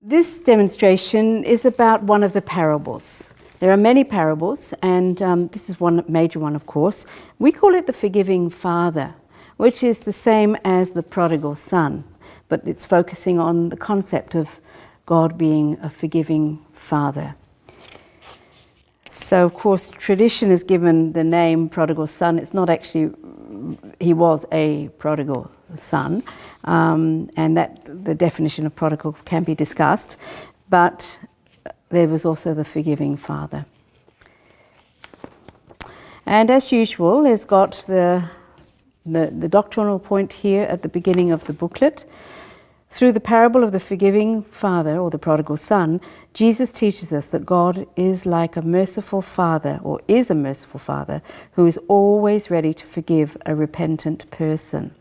This demonstration is about one of the parables. There are many parables, and this is one major one, of course. We call it the forgiving father, which is the same as the prodigal son, but it's focusing on the concept of God being a forgiving father. So, of course, tradition has given the name prodigal son. It's not actually, he was a prodigal son, and that the definition of prodigal can be discussed, but there was also the forgiving father. And as usual, there's got the doctrinal point here at the beginning of the booklet. Through the parable of the forgiving father, or the prodigal son, Jesus teaches us that God is like a merciful father, or is a merciful father, who is always ready to forgive a repentant person.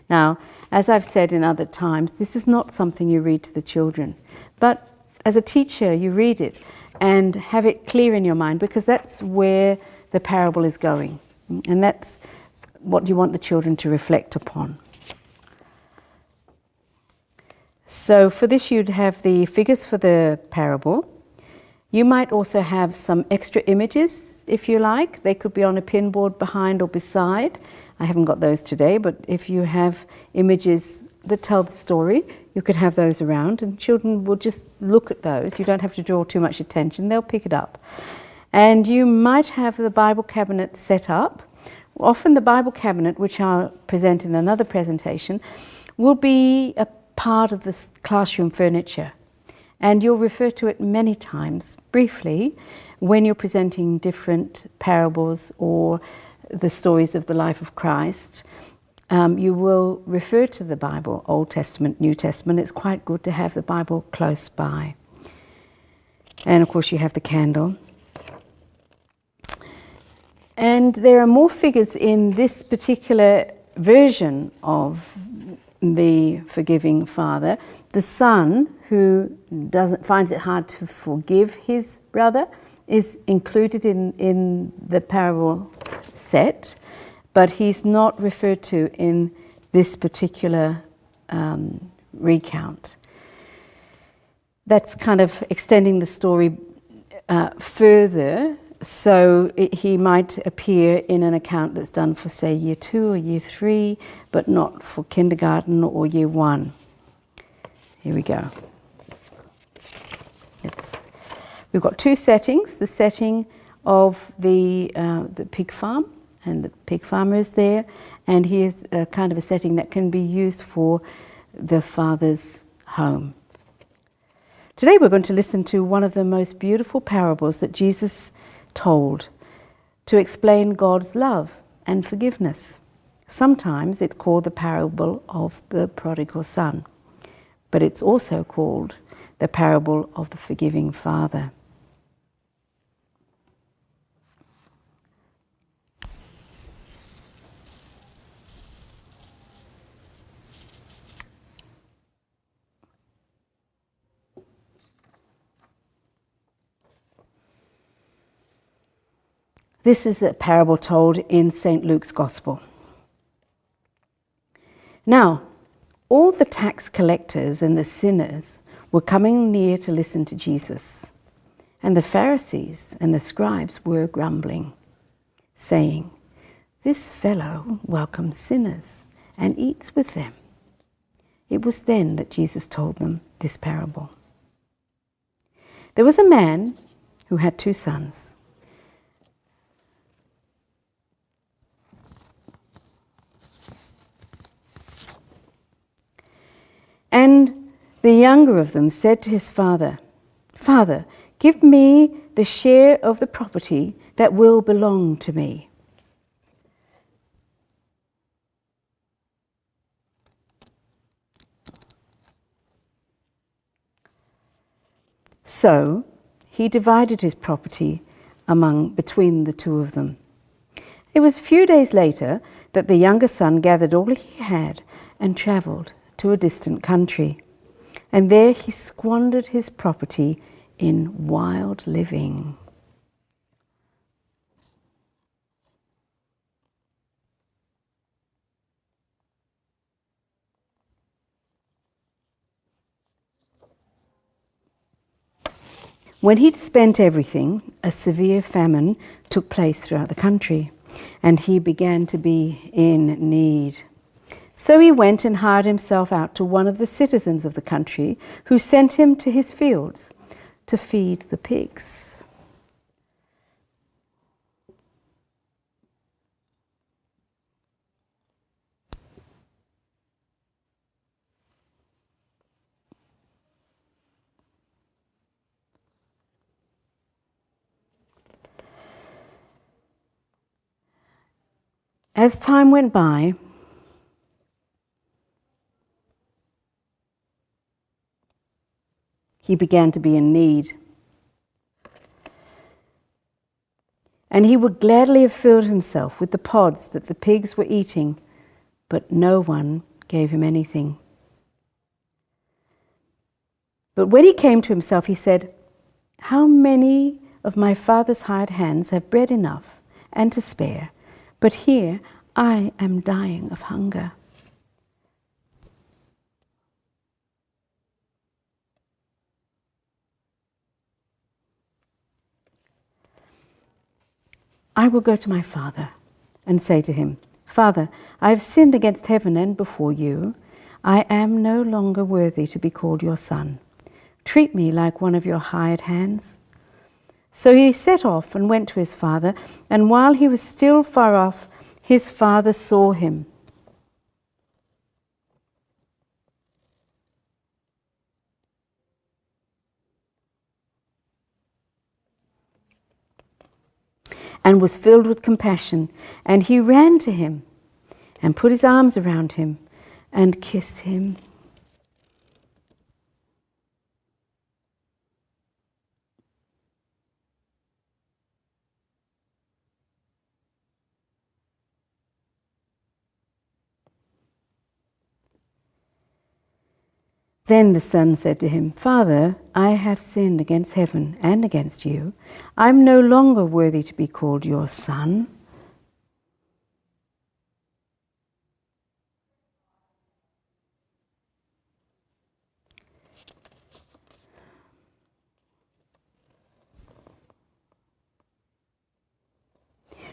Now, as I've said in other times, this is not something you read to the children, but as a teacher, you read it and have it clear in your mind, because that's where the parable is going, and that's what you want the children to reflect upon. So for this, you'd have the figures for the parable. You might also have some extra images, if you like. They could be on a pinboard behind or beside. I haven't got those today, but if you have images that tell the story, you could have those around, and children will just look at those. You don't have to draw too much attention. They'll pick it up. And you might have the Bible cabinet set up. Often the Bible cabinet, which I'll present in another presentation, will be a part of this classroom furniture, and you'll refer to it many times briefly when you're presenting different parables or the stories of the life of Christ. You will refer to the Bible, Old Testament, New Testament. It's quite good to have the Bible close by. And of course you have the candle. And there are more figures in this particular version of the forgiving father. The son who finds it hard to forgive his brother is included in the parable set, but he's not referred to in this particular recount. That's kind of extending the story further, so he might appear in an account that's done for, say, year 2 or year 3, but not for kindergarten or year 1. Here we go. We've got 2 settings. The setting of the pig farm, and the pig farmer is there, and here's a kind of a setting that can be used for the father's home. Today we're going to listen to one of the most beautiful parables that Jesus told to explain God's love and forgiveness. Sometimes it's called the parable of the prodigal son, but it's also called the parable of the forgiving father. This is a parable told in St. Luke's Gospel. Now, all the tax collectors and the sinners were coming near to listen to Jesus, and the Pharisees and the scribes were grumbling, saying, "This fellow welcomes sinners and eats with them." It was then that Jesus told them this parable. There was a man who had 2 sons. And the younger of them said to his father, "Father, give me the share of the property that will belong to me." So he divided his property between the 2 of them. It was a few days later that the younger son gathered all he had and travelled to a distant country, and there he squandered his property in wild living. When he'd spent everything, a severe famine took place throughout the country, and he began to be in need. So he went and hired himself out to one of the citizens of the country, who sent him to his fields to feed the pigs. As time went by, he began to be in need. And he would gladly have filled himself with the pods that the pigs were eating, but no one gave him anything. But when he came to himself, he said, "How many of my father's hired hands have bread enough and to spare? But here I am dying of hunger." I will go to my father and say to him, "Father, I have sinned against heaven and before you. I am no longer worthy to be called your son. Treat me like one of your hired hands." So he set off and went to his father, and while he was still far off, his father saw him. And was filled with compassion, and he ran to him and put his arms around him and kissed him. Then the son said to him, "Father, I have sinned against heaven and against you. I am no longer worthy to be called your son."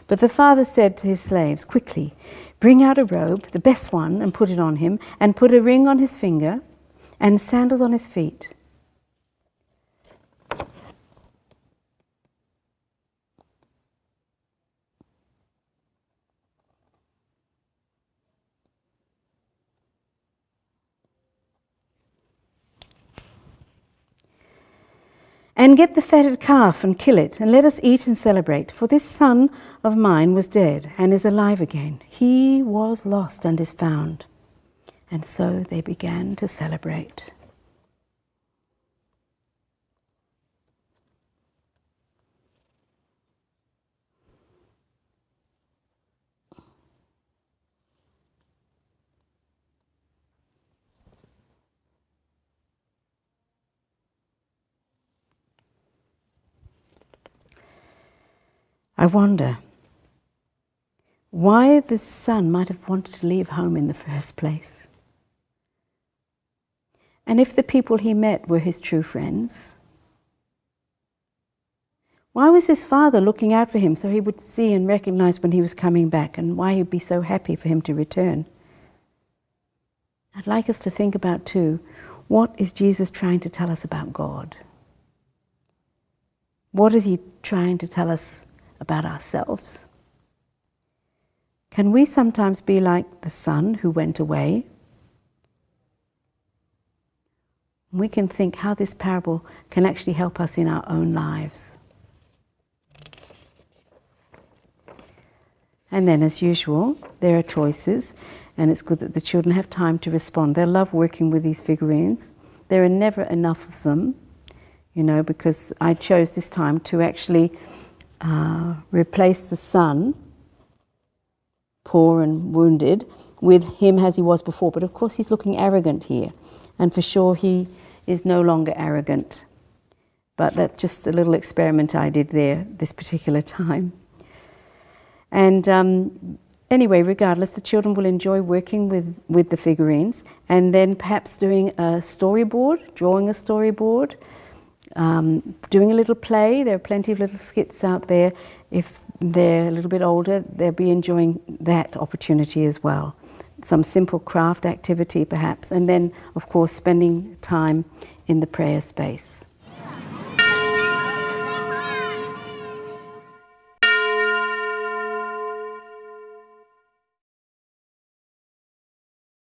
But the father said to his slaves, "Quickly, bring out a robe, the best one, and put it on him, and put a ring on his finger and sandals on his feet." "And get the fatted calf and kill it, and let us eat and celebrate. For this son of mine was dead and is alive again. He was lost and is found." And so they began to celebrate. I wonder why the son might have wanted to leave home in the first place. And if the people he met were his true friends, why was his father looking out for him so he would see and recognize when he was coming back, and why he'd be so happy for him to return? I'd like us to think about too, what is Jesus trying to tell us about God? What is he trying to tell us about ourselves? Can we sometimes be like the son who went away? We can think how this parable can actually help us in our own lives. And then, as usual, there are choices, and it's good that the children have time to respond. They love working with these figurines. There are never enough of them, because I chose this time to actually replace the son, poor and wounded, with him as he was before. But of course he's looking arrogant here, and for sure he is no longer arrogant. But that's just a little experiment I did there this particular time. And anyway, regardless, the children will enjoy working with the figurines, and then perhaps doing a storyboard, drawing a storyboard, doing a little play. There are plenty of little skits out there. If they're a little bit older, they'll be enjoying that opportunity as well. Some simple craft activity perhaps, and then of course spending time in the prayer space.